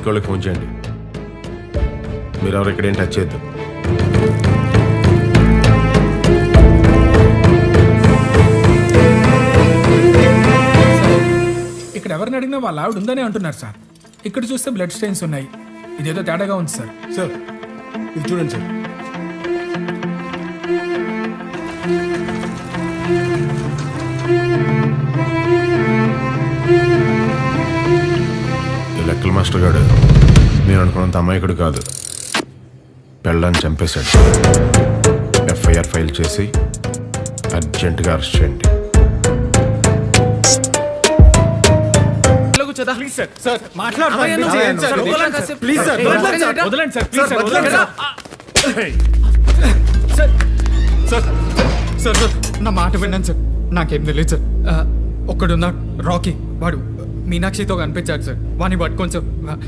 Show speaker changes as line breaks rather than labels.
వాళ్ళకి ఫోన్ చేయండి. మీరు ఎవరు ఇక్కడేం టచ్ చేయొద్దు.
ఇక్కడ ఎవరిని అడిగినా వాళ్ళ ఆవిడ ఉందనే అంటున్నారు సార్. ఇక్కడ చూస్తే బ్లడ్ స్టెయిన్స్ ఉన్నాయి. ఇదేదో తేడాగా ఉంది సార్.
సార్ ఇది చూడండి సార్.
ఈ లెక్కల మాస్టర్ గారు మీరు అనుకున్నంత అమాయకుడు కాదు. పెళ్ళాన్ని చంపేశాడు. ఎఫ్ఐఆర్ ఫైల్ చేసి అర్జెంటుగా అరెస్ట్ చేయండి.
ప్లీజ్ సార్, సార్ మాట్లాడండి సార్. ప్లీజ్ సార్ వదలండి సార్. ప్లీజ్ సార్ వదలండి సార్.
సార్ సార్ సార్ నా మాట విన్నాను సార్. నాకేం తెలియదు సార్. ఒక్కడున్నా రాకీ, వాడు మీనాక్షితో కనిపించాడు సార్. వాడిని పట్టుకోండి సార్.